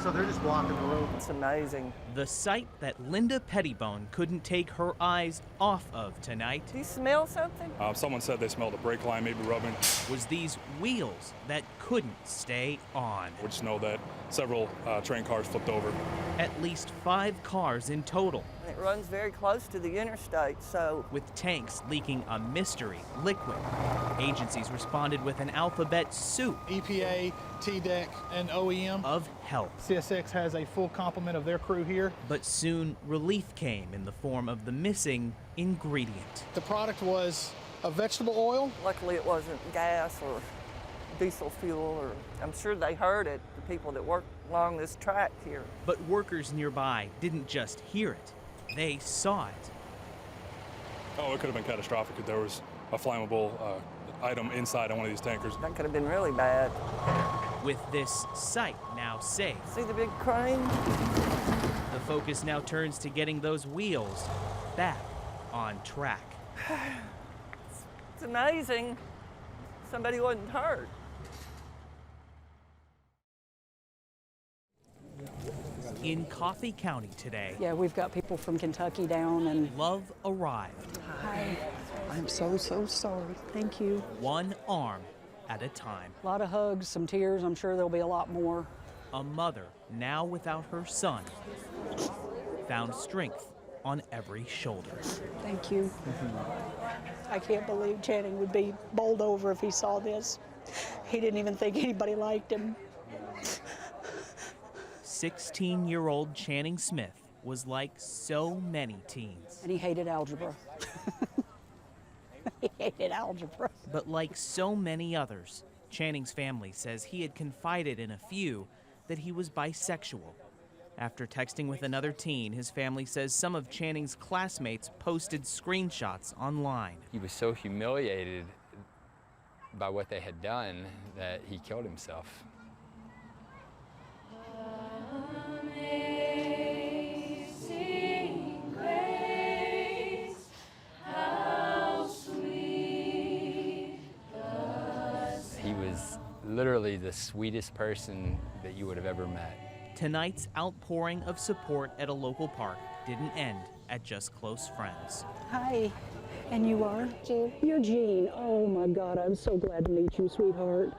So they're just blocking the road. It's amazing. The sight that Linda Pettibone couldn't take her eyes off of tonight. Do you smell something? Someone said they smelled a brake line maybe rubbing. Was these wheels that couldn't stay on. We just know that several train cars flipped over. At least 5 cars in total. It runs very close to the interstate, so. With tanks leaking a mystery liquid. Agencies responded with an alphabet soup. EPA, TDEC, and OEM. Of help. CSX has a full complement of their crew here. But soon relief came in the form of the missing ingredient. The product was a vegetable oil. Luckily it wasn't gas or diesel fuel, or I'm sure they heard it, the people that work along this track here. But workers nearby didn't just hear it, they saw it. Oh, it could have been catastrophic if there was a flammable item inside on one of these tankers. That could have been really bad. With this site now safe, See the big crane? the focus now turns to getting those wheels back on track. It's amazing somebody wasn't hurt. In Coffee County today, Yeah, we've got people from Kentucky down, and love arrived. hi. I'm so sorry. Thank you. One arm at a time. A lot of hugs, some tears. I'm sure there'll be a lot more. A mother, now without her son, found strength on every shoulder. Thank you. I can't believe Channing would be bowled over if he saw this. He didn't even think anybody liked him. 16-year-old Channing Smith was like so many teens. And he hated algebra. He hated algebra. But like so many others, Channing's family says he had confided in a few that he was bisexual. After texting with another teen, his family says some of Channing's classmates posted screenshots online. He was so humiliated by what they had done that he killed himself. He was literally the sweetest person that you would have ever met. Tonight's outpouring of support at a local park didn't end at just close friends. Hi. And you are? Jean. You're Jean. Oh my God, I'm so glad to meet you, sweetheart.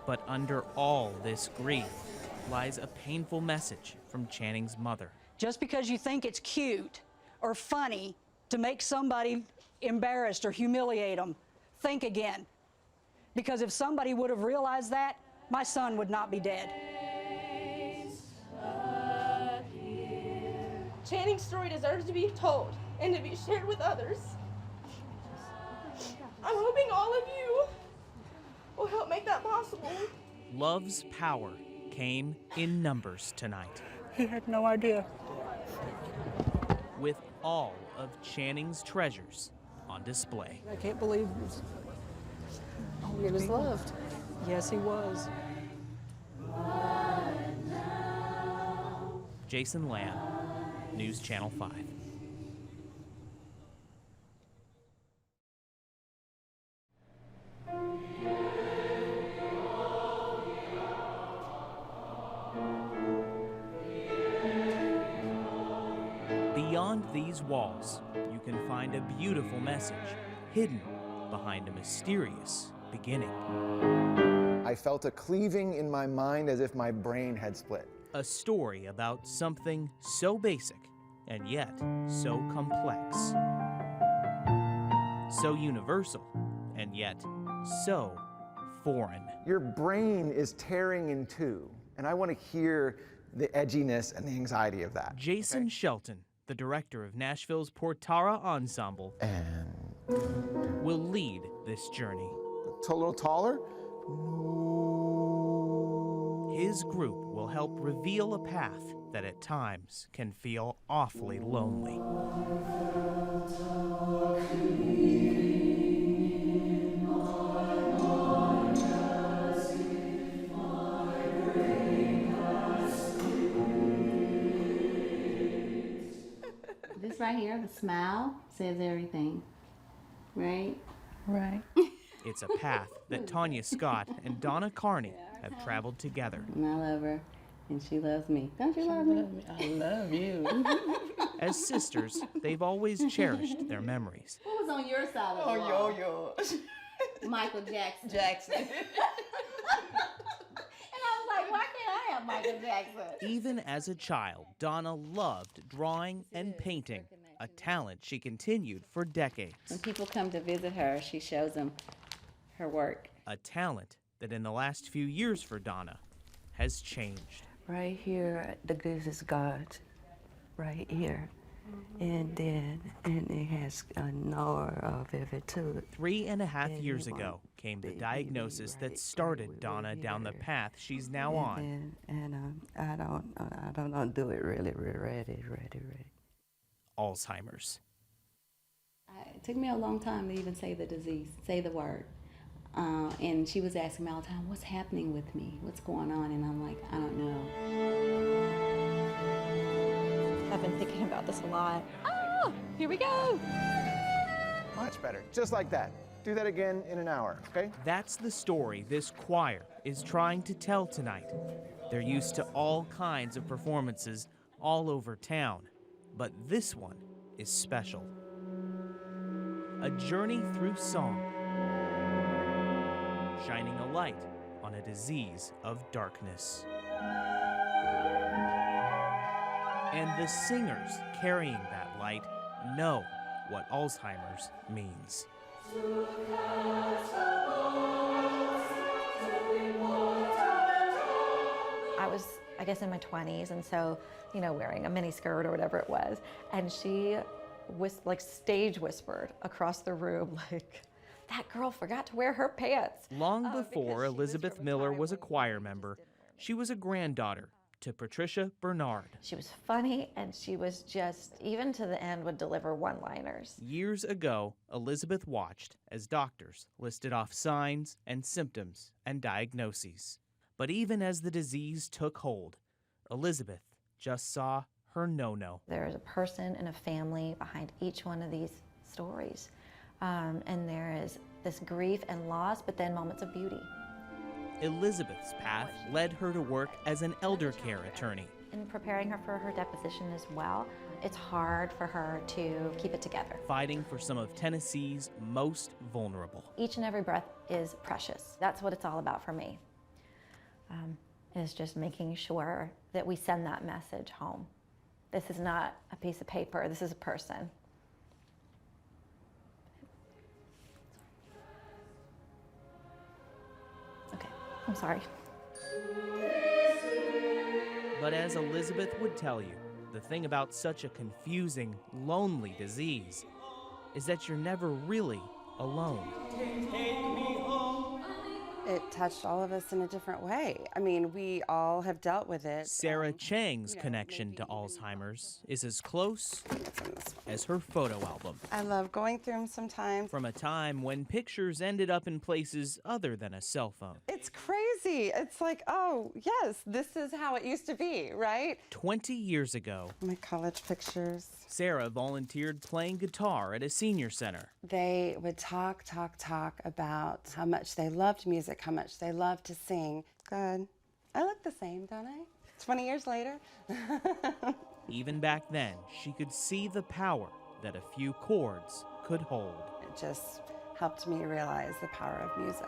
But under all this grief lies a painful message from Channing's mother. Just because you think it's cute or funny to make somebody embarrassed or humiliate them, think again. Because if somebody would have realized that, my son would not be dead. Channing's story deserves to be told and to be shared with others. I'm hoping all of you will help make that possible. Love's power came in numbers tonight. He had no idea. With all of Channing's treasures on display. I can't believe this. Oh, he was loved. Yes, he was. Jason Lamb, News Channel 5. Beyond these walls, you can find a beautiful message hidden behind a mysterious beginning. I felt a cleaving in my mind as if my brain had split. A story about something so basic and yet so complex. So universal and yet so foreign. Your brain is tearing in two, and I want to hear the edginess and the anxiety of that. Jason Shelton, the director of Nashville's Portara Ensemble, And will lead this journey. a little taller. His group will help reveal a path that at times can feel awfully lonely. This right here, the smile, says everything, right? Right. It's a path that Tanya Scott and Donna Carney have traveled together. And I love her. And she loves me. Don't you love me? I love you. As sisters, they've always cherished their memories. Who was on your side of the wall? Yo-yo. Michael Jackson. Jackson. And I was like, why can't I have Michael Jackson? Even as a child, Donna loved drawing and painting, a talent she continued for decades. When people come to visit her, she shows them her work. A talent that in the last few years for Donna has changed. Right here, the good is God, right here. And it has an aura of it too. 3.5 years ago came the diagnosis that started Donna down the path she's now on. I don't do it really ready. Alzheimer's. It took me a long time to even say the disease, say the word. And she was asking me all the time, what's happening with me? What's going on? And I'm like, I don't know. I've been thinking about this a lot. Oh, here we go. Much better. Just like that. Do that again in an hour, okay? That's the story this choir is trying to tell tonight. They're used to all kinds of performances all over town, but this one is special. A journey through song, shining a light on a disease of darkness. And the singers carrying that light know what Alzheimer's means. I was, I guess, in my 20s, and so, wearing a mini skirt or whatever it was, and she stage whispered across the room, like, that girl forgot to wear her pants. Long before Elizabeth Miller was a choir member, she was a granddaughter to Patricia Bernard. She was funny, and she was just, even to the end, would deliver one-liners. Years ago, Elizabeth watched as doctors listed off signs and symptoms and diagnoses. But even as the disease took hold, Elizabeth just saw her no-no. There is a person and a family behind each one of these stories. And there is this grief and loss, but then moments of beauty. Elizabeth's path led her to work as an elder care attorney. In preparing her for her deposition as well, it's hard for her to keep it together. Fighting for some of Tennessee's most vulnerable. Each and every breath is precious. That's what it's all about for me, is just making sure that we send that message home. This is not a piece of paper, this is a person. I'm sorry. But as Elizabeth would tell you, the thing about such a confusing, lonely disease is that you're never really alone. It touched all of us in a different way. I mean, we all have dealt with it. Sarah Chang's connection to Alzheimer's is as close as her photo album. I love going through them sometimes. From a time when pictures ended up in places other than a cell phone. It's crazy. It's like, oh, yes, this is how it used to be, right? 20 years ago, my college pictures. Sarah volunteered playing guitar at a senior center. They would talk about how much they loved music, how much they loved to sing. Good. I look the same, don't I? 20 years later. Even back then, she could see the power that a few chords could hold. It just helped me realize the power of music,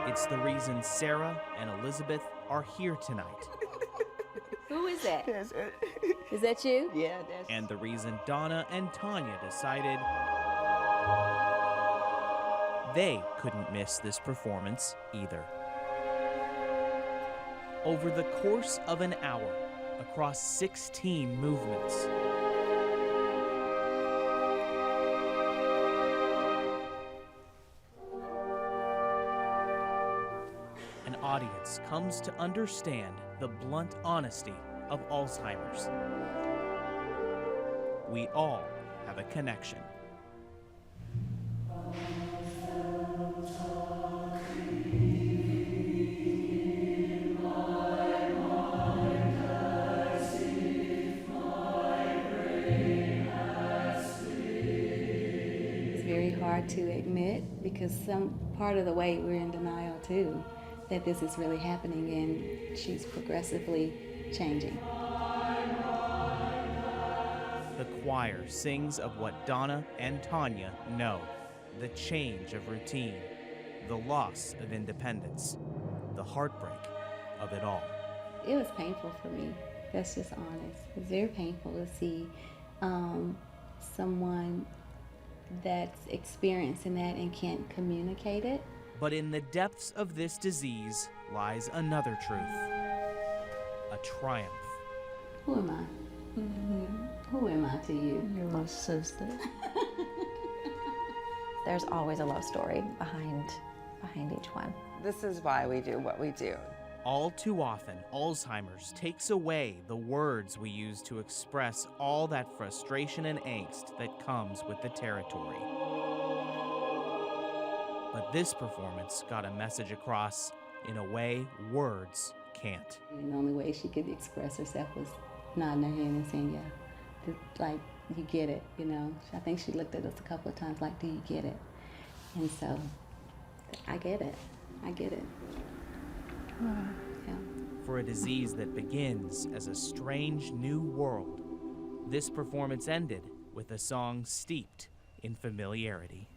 It's the reason Sarah and Elizabeth are here tonight. Who is that? That's it. Is that you? Yeah, that's And the reason Donna and Tanya decided they couldn't miss this performance either. Over the course of an hour, across 16 movements, an audience comes to understand the blunt honesty of Alzheimer's. We all have a connection. It's very hard hard to admit because some part of the way we're in denial too, that this is really happening and she's progressively changing. The choir sings of what Donna and Tanya know, the change of routine, the loss of independence, the heartbreak of it all. It was painful for me, that's just honest. It was very painful to see someone that's experiencing that and can't communicate it. But in the depths of this disease lies another truth, a triumph. Who am I? Who am I to you? You're my sister. There's always a love story behind each one. This is why we do what we do. All too often, Alzheimer's takes away the words we use to express all that frustration and angst that comes with the territory. But this performance got a message across in a way words can't. And the only way she could express herself was nodding her head and saying, yeah, like, you get it, you know. I think she looked at us a couple of times like, do you get it? And so, I get it. I get it. Yeah. For a disease that begins as a strange new world, this performance ended with a song steeped in familiarity.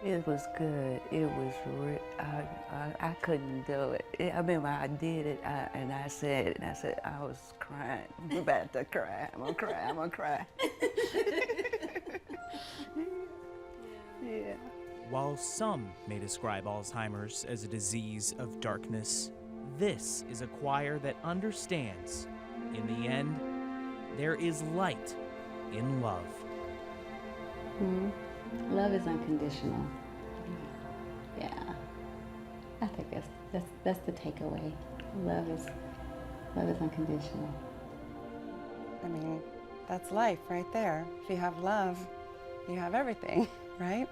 It was good. It was I couldn't do it. I remember I did it, and I said I was crying. I'm about to cry. I'm gonna cry. I'm gonna cry. Yeah. While some may describe Alzheimer's as a disease of darkness, this is a choir that understands, in the end, there is light in love. Love is unconditional. Yeah, I think that's the takeaway. Love is unconditional. I mean, that's life right there. If you have love, you have everything, right?